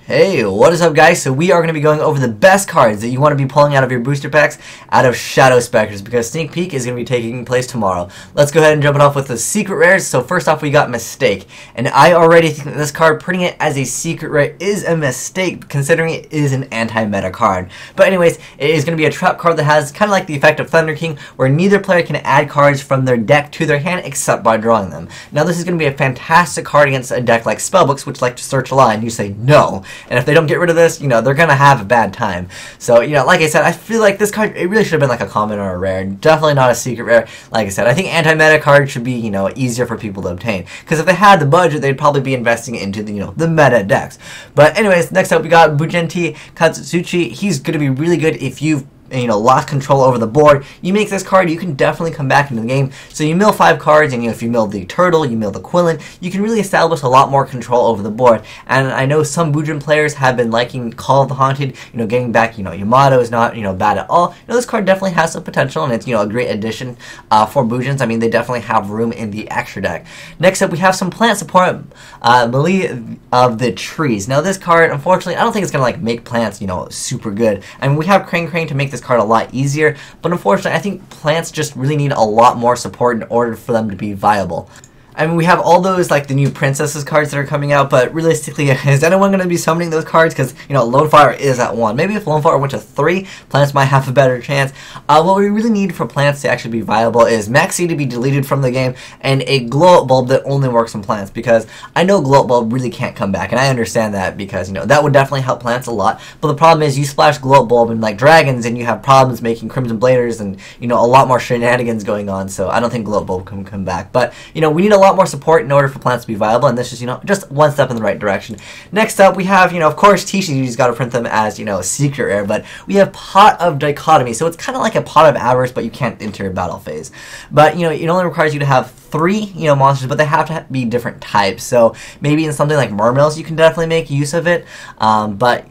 Hey, what is up guys? So we are going to be going over the best cards that you want to be pulling out of your booster packs out of Shadow Specters, because Sneak Peek is going to be taking place tomorrow. Let's go ahead and jump it off with the secret rares. So first off, we got Mistake, and I already think that this card, putting it as a secret rare is a mistake considering it is an anti-meta card. But anyways, it is going to be a trap card that has kind of like the effect of Thunder King, where neither player can add cards from their deck to their hand except by drawing them. Now this is going to be a fantastic card against a deck like Spellbooks, which like to search a lot, and you say no. And if they don't get rid of this, they're going to have a bad time. So, like I said, I feel like this card, it really should have been like a common or a rare. Definitely not a secret rare. Like I said, I think anti-meta cards should be, easier for people to obtain. Because if they had the budget, they'd probably be investing into the, the meta decks. But anyways, next up we got Bujenti Katsutsuchi. He's going to be really good if you've lost control over the board. You make this card, you can definitely come back into the game. So you mill 5 cards, and if you mill the Turtle, you mill the Quillen, you can really establish a lot more control over the board. And I know some Bujin players have been liking Call of the Haunted, getting back, Yamato is not, bad at all. This card definitely has some potential, and it's, a great addition for Bujins. I mean, they definitely have room in the extra deck. Next up, we have some plant support, Melee of the Trees. Now this card, unfortunately, I don't think it's going to, make plants, super good. I mean, we have Crane to make this card a lot easier, but unfortunately I think plants just really need a lot more support in order for them to be viable. I mean, we have all those, the new Princesses cards that are coming out, but realistically, is anyone going to be summoning those cards? Because, Lone Fire is at 1. Maybe if Lone Fire went to 3, plants might have a better chance. What we really need for plants to actually be viable is Maxi to be deleted from the game, and a Glow Up Bulb that only works on plants, because I know Glow Up Bulb really can't come back, and I understand that, because, that would definitely help plants a lot. But the problem is, you splash Glow Up Bulb in, dragons, and you have problems making Crimson Bladers, and, a lot more shenanigans going on, so I don't think Glow Up Bulb can come back. But, we need a lot more support in order for plants to be viable, and this is, just one step in the right direction. Next up, we have, of course, Tisha, you just got to print them as, a secret rare, but we have Pot of Dichotomy, so it's kind of like a Pot of Avarice, but you can't enter your battle phase. But, it only requires you to have 3, monsters, but they have to be different types, so maybe in something like Mermills, you can definitely make use of it, but,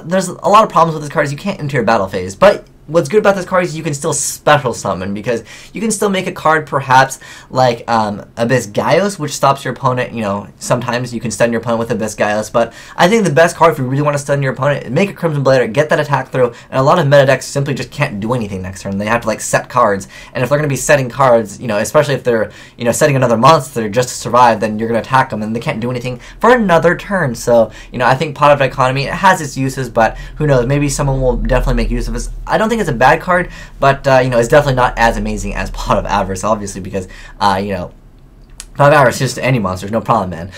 there's a lot of problems with this card is you can't enter your battle phase, but what's good about this card is you can still special summon, because you can still make a card perhaps like Abyss Gaios, which stops your opponent, sometimes you can stun your opponent with Abyss Gaios, but I think the best card if you really want to stun your opponent is make a Crimson Blader, get that attack through, and a lot of meta decks simply just can't do anything next turn. They have to set cards, and if they're going to be setting cards, especially if they're, setting another monster just to survive, then you're going to attack them, and they can't do anything for another turn. So, I think Pot of Dichotomy, it has its uses, but who knows, maybe someone will definitely make use of this. I don't think it's a bad card, but it's definitely not as amazing as Pot of Avarice, obviously, because Pot of Avarice, just any monsters, no problem, man.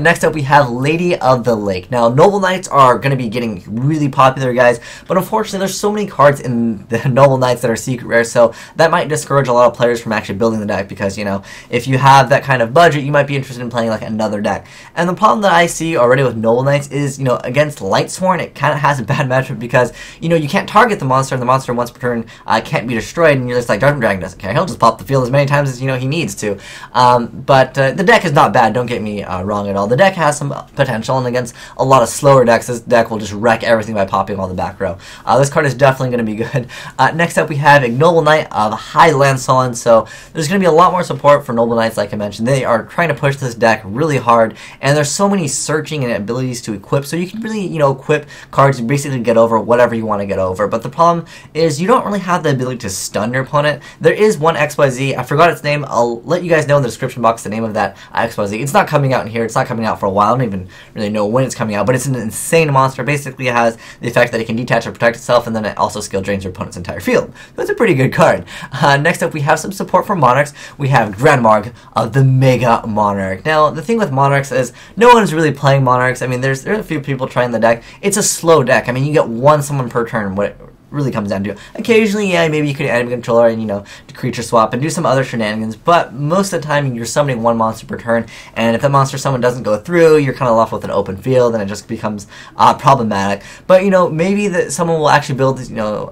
Next up, we have Lady of the Lake. Now, Noble Knights are going to be getting really popular, guys, but unfortunately, there's so many cards in the Noble Knights that are secret rare, so that might discourage a lot of players from actually building the deck, because, if you have that kind of budget, you might be interested in playing, another deck. And the problem that I see already with Noble Knights is, against Lightsworn, it kind of has a bad matchup, because, you can't target the monster, and the monster once per turn can't be destroyed, and you're just like, Judgment Dragon doesn't care. He'll just pop the field as many times as, he needs to. But the deck is not bad, don't get me wrong at all. The deck has some potential, and against a lot of slower decks, this deck will just wreck everything by popping all the back row. This card is definitely going to be good. Next up, we have Ignoble Knight of Highland Sullen, so there's going to be a lot more support for Noble Knights, like I mentioned. They are trying to push this deck really hard, and there's so many searching and abilities to equip, so you can really, equip cards to basically get over whatever you want to get over. But the problem is you don't really have the ability to stun your opponent. There is one XYZ, I forgot its name, I'll let you guys know in the description box the name of that XYZ. It's not coming out in here. It's not coming out for a while. I don't even really know when it's coming out, but it's an insane monster. Basically, it has the effect that it can detach or protect itself, and then it also skill drains your opponent's entire field. So it's a pretty good card. Next up, we have some support for Monarchs. We have Grandmarg of the Mega Monarch. Now, the thing with Monarchs is no one's really playing Monarchs. I mean, there's a few people trying the deck. It's a slow deck. I mean, you get one summon per turn. What it really comes down to. Occasionally, yeah, maybe you could enemy controller and, creature swap and do some other shenanigans, but most of the time you're summoning one monster per turn, and if that monster summon doesn't go through, you're kind of left with an open field, and it just becomes problematic. But, maybe that someone will actually build,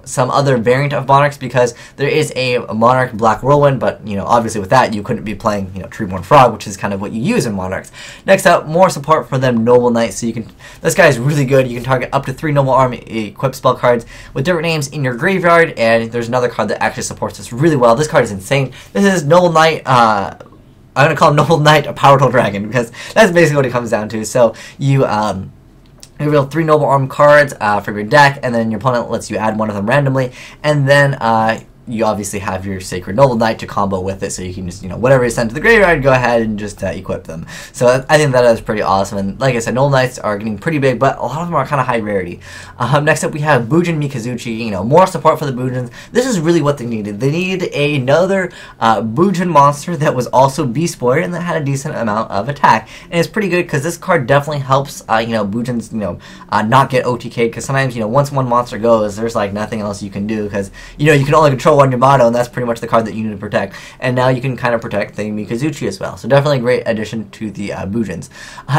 some other variant of Monarchs, because there is a Monarch Black Whirlwind, but, obviously with that, you couldn't be playing, Treeborn Frog, which is kind of what you use in Monarchs. Next up, more support for them Noble Knights, so this guy is really good. You can target up to 3 Noble Army equip spell cards with different names in your graveyard, and there's another card that actually supports this really well. This card is insane. This is Noble Knight, I'm going to call him Noble Knight a Powerful Dragon, because that's basically what it comes down to. So you You reveal 3 Noble Arm cards from your deck, and then your opponent lets you add one of them randomly, and then you obviously have your Sacred Noble Knight to combo with it, so you can just, whatever is sent to the graveyard, go ahead and just equip them. So I think that is pretty awesome, and like I said, Noble Knights are getting pretty big, but a lot of them are kind of high rarity. Next up we have Bujin Mikazuchi, more support for the Bujins. This is really what they needed. They needed another Bujin monster that was also Beast Warrior and that had a decent amount of attack, and it's pretty good because this card definitely helps, Bujins, not get OTK'd, because sometimes, once one monster goes, there's like nothing else you can do, because, you can only control one Yamato, and that's pretty much the card that you need to protect. And now you can kind of protect the Mikazuchi as well. So definitely a great addition to the Bujins.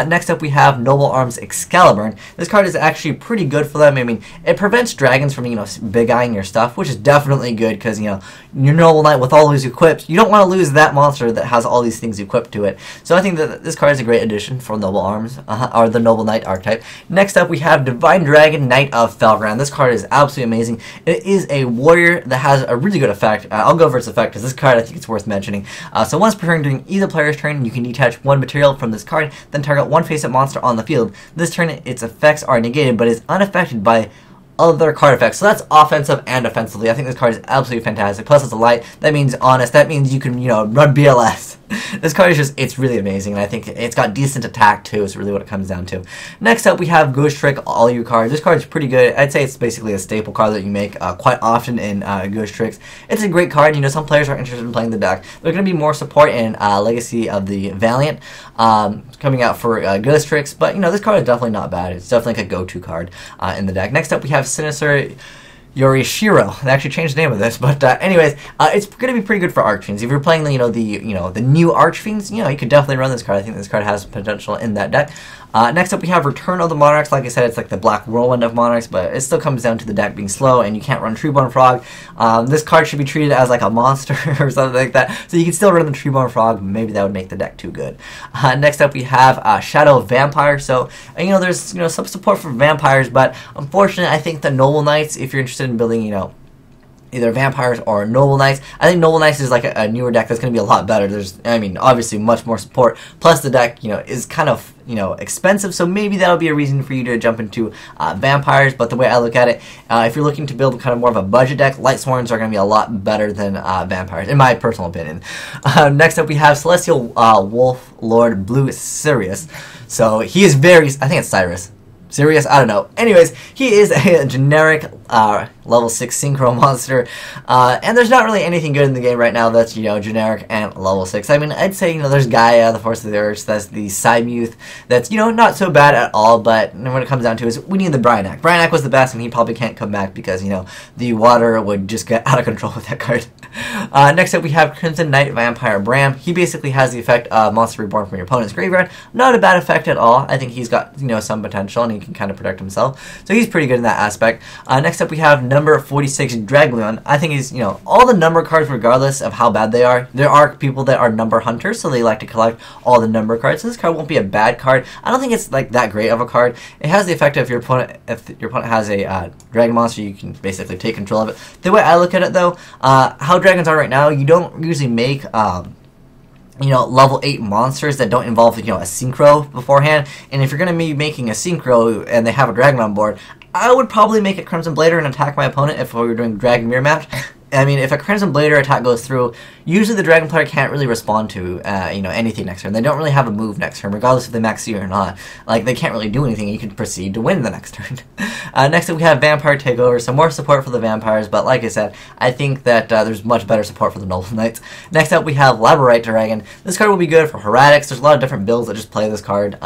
Next up we have Noble Arms Excalibur. This card is actually pretty good for them. I mean, it prevents dragons from, big-eyeing your stuff, which is definitely good because, your Noble Knight with all these equipped, you don't want to lose that monster that has all these things equipped to it. So I think that this card is a great addition for Noble Arms, or the Noble Knight archetype. Next up we have Divine Dragon, Knight of Felgrand. This card is absolutely amazing. It is a warrior that has a really good effect. I'll go over its effect because this card I think it's worth mentioning. So once per turn during either player's turn, you can detach one material from this card, then target one face-up monster on the field. This turn its effects are negated but is unaffected by other card effects. So that's offensive and defensively. I think this card is absolutely fantastic. Plus it's a light. That means honest. That means you can, run BLS. This card is it's really amazing, and I think it's got decent attack too, is really what it comes down to. Next up we have Ghost Trick All You cards. This card is pretty good. I'd say it's basically a staple card that you make quite often in Ghost Tricks. It's a great card. Some players are interested in playing the deck. There's going to be more support in Legacy of the Valiant coming out for Ghost Tricks, but this card is definitely not bad. It's definitely like a go-to card in the deck. Next up we have Sinister Yorishiro. They actually changed the name of this, but anyways, it's going to be pretty good for Archfiends. If you're playing the the new Archfiends, you could definitely run this card. I think this card has potential in that deck. Next up we have Return of the Monarchs. Like I said, it's like the Black Whirlwind of Monarchs, but it still comes down to the deck being slow, and you can't run Treeborn Frog. This card should be treated as like a monster or something like that, so you can still run the Treeborn Frog, but maybe that would make the deck too good. Next up we have Shadow Vampire. So, there's some support for vampires, but unfortunately I think the Noble Knights, if you're interested in building, either vampires or Noble Knights. I think Noble Knights is like a newer deck that's going to be a lot better. There's, obviously much more support. Plus the deck, is kind of, expensive, so maybe that'll be a reason for you to jump into vampires. But the way I look at it, if you're looking to build kind of more of a budget deck, Light Sworns are going to be a lot better than vampires, in my personal opinion. Next up we have Celestial Wolf Lord Blue Sirius. So he is very, I think it's Cyrus. Sirius? I don't know. Anyways, he is a generic level 6 synchro monster, and there's not really anything good in the game right now that's, generic and level 6. I mean, I'd say, there's Gaia, the Force of the Earth, that's the Psymuth, that's, not so bad at all, but when it comes down to it, is we need the Bryanak. Bryanak was the best, and he probably can't come back because, the water would just get out of control with that card. Next up, we have Crimson Knight Vampire Bram. He basically has the effect of Monster Reborn from your opponent's graveyard. Not a bad effect at all. I think he's got, some potential, and he can kind of protect himself. So he's pretty good in that aspect. Next up, we have number 46 Dragleon. I think he's, all the number cards, regardless of how bad they are. There are people that are number hunters, so they like to collect all the number cards. So this card won't be a bad card. I don't think it's like that great of a card. It has the effect of if your opponent has a dragon monster, you can basically take control of it. The way I look at it, though, how dragons are right now, you don't usually make level 8 monsters that don't involve, a synchro beforehand. And if you're going to be making a synchro and they have a dragon on board, I would probably make it Crimson Blader and attack my opponent if we were doing Dragon Mirror match. I mean, if a Crimson Blader attack goes through, usually the Dragon player can't really respond to, anything next turn. They don't really have a move next turn, regardless if they max you or not. Like, they can't really do anything, and you can proceed to win the next turn. Next up, we have Vampire Takeover. Some more support for the vampires, but like I said, I think that there's much better support for the Noble Knights. Next up, we have Labyrinth Dragon. This card will be good for Heretics. There's a lot of different builds that just play this card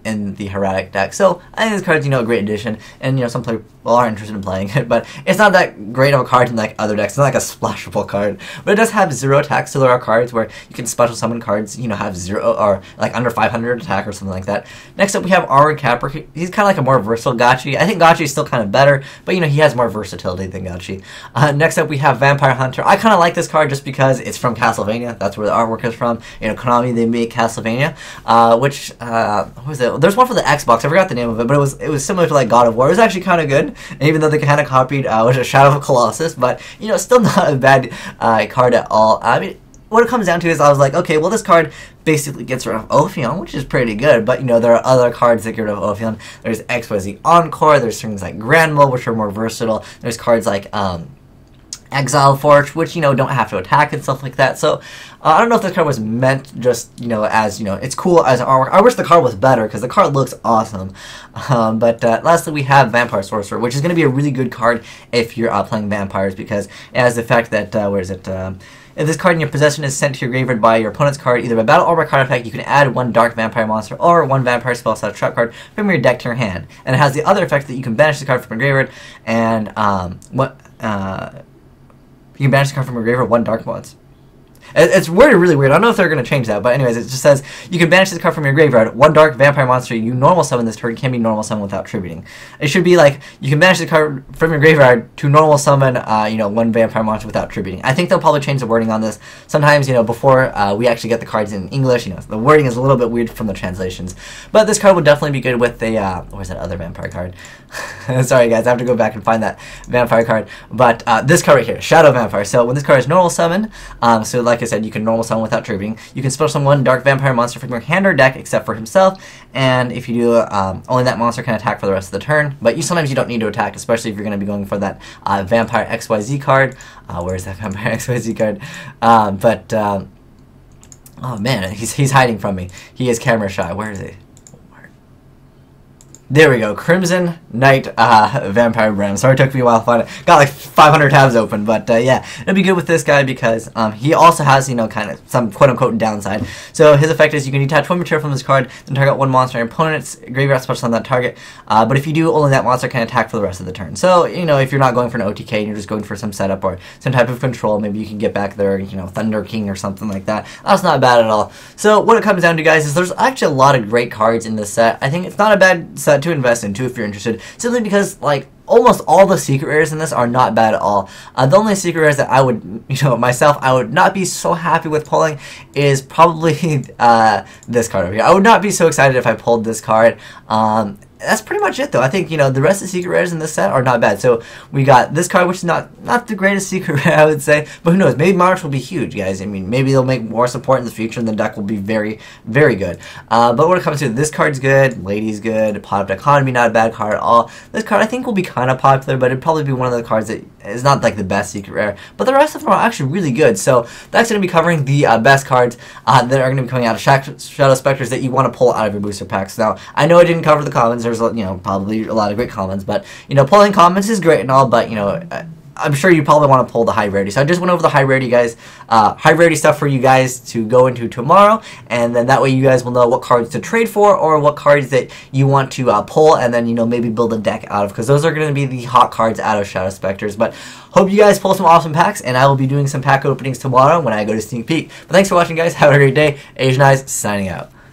in the Heretic deck. So, I think this card's, a great addition, and, some people are interested in playing it, but it's not that great of a card in, like, other decks. It's not like a splashable card, but it does have 0 attack, so there are cards where you can special summon cards, have 0 or like under 500 attack or something like that. Next up we have Armored Capper. He's kind of like a more versatile Gachi. I think Gachi is still kind of better, but he has more versatility than Gachi. Next up we have Vampire Hunter. I kind of like this card just because it's from Castlevania. That's where the artwork is from. Konami, they made Castlevania, which what was it? There's one for the Xbox. I forgot the name of it, but it was similar to like God of War. It was actually kind of good, and even though they kind of copied Shadow of Colossus, but still not a bad card at all. I mean, what it comes down to is I was like, okay, well, this card basically gets rid of Ophion, which is pretty good, but, you know, there are other cards that get rid of Ophion. There's XYZ Encore, there's things like Grand Mole, which are more versatile. There's cards like, Exile Forge, which, you know, don't have to attack and stuff like that. So, I don't know if this card was meant just, you know, as, you know, it's cool as artwork. I wish the card was better, because the card looks awesome. But lastly, we have Vampire Sorcerer, which is going to be a really good card if you're playing vampires, because it has the fact that, if this card in your possession is sent to your graveyard by your opponent's card, either by battle or by card effect, you can add one dark vampire monster or one vampire spell slot trap card from your deck to your hand. And it has the other effect that you can banish the card from your graveyard, and you can banish the card from your graveyard one dark once. It's worded really weird. I don't know if they're going to change that, but anyways, it just says you can banish this card from your graveyard. One dark vampire monster you normal summon this turn can be normal summon without tributing. It should be like you can banish the card from your graveyard to normal summon, you know, one vampire monster without tributing. I think they'll probably change the wording on this. Sometimes, you know, before we actually get the cards in English, you know, the wording is a little bit weird from the translations. But this card would definitely be good with a where's that other vampire card? Sorry guys, I have to go back and find that vampire card. But this card right here, Shadow Vampire. So when this card is normal summon, so like I said, you can normal summon without tributing. You can special summon one dark vampire monster from your hand or deck except for himself, and if you do, only that monster can attack for the rest of the turn. But sometimes you don't need to attack, especially if you're going to be going for that Vampire XYZ card. Where's that Vampire XYZ card? Oh man, he's hiding from me. He is camera shy. Where is he? There we go, Crimson Knight Vampire Bram. Sorry it took me a while to find it. Got like 500 tabs open, but yeah, it'll be good with this guy because he also has, you know, kind of some quote-unquote downside. So his effect is you can detach one material from this card, then target one monster and opponent's graveyard special on that target. But if you do, only that monster can attack for the rest of the turn. So, you know, if you're not going for an OTK and you're just going for some setup or some type of control, maybe you can get back there, you know, Thunder King or something like that. That's not bad at all. So what it comes down to, guys, is there's actually a lot of great cards in this set. I think it's not a bad set to invest into if you're interested, simply because, like, almost all the secret rares in this are not bad at all. The only secret rares that I would, you know, myself, I would not be so happy with pulling is probably this card over here. I would not be so excited if I pulled this card. That's pretty much it, though. I think, you know, the rest of the secret rares in this set are not bad. So we got this card, which is not the greatest secret rare, I would say. But who knows? Maybe Monarchs will be huge, guys. I mean, maybe they'll make more support in the future, and the deck will be very, very good. But when it comes to this card's good, Lady's good, Pot Up Economy, not a bad card at all. This card, I think, will be kind of popular, but it'd probably be one of the cards that is not, like, the best secret rare. But the rest of them are actually really good. So that's going to be covering the best cards that are going to be coming out of Shadow Specters that you want to pull out of your booster packs. Now, I know I didn't cover the commons. There's, you know, probably a lot of great commons, but, you know, pulling commons is great and all, but, you know, I'm sure you probably want to pull the high rarity. So I just went over the high rarity, guys, high rarity stuff for you guys to go into tomorrow, and then that way you guys will know what cards to trade for or what cards that you want to pull, and then, you know, maybe build a deck out of, because those are going to be the hot cards out of Shadow Specters. But hope you guys pull some awesome packs, and I will be doing some pack openings tomorrow when I go to Sneak Peek. But thanks for watching, guys. Have a great day. Asian Eyes signing out.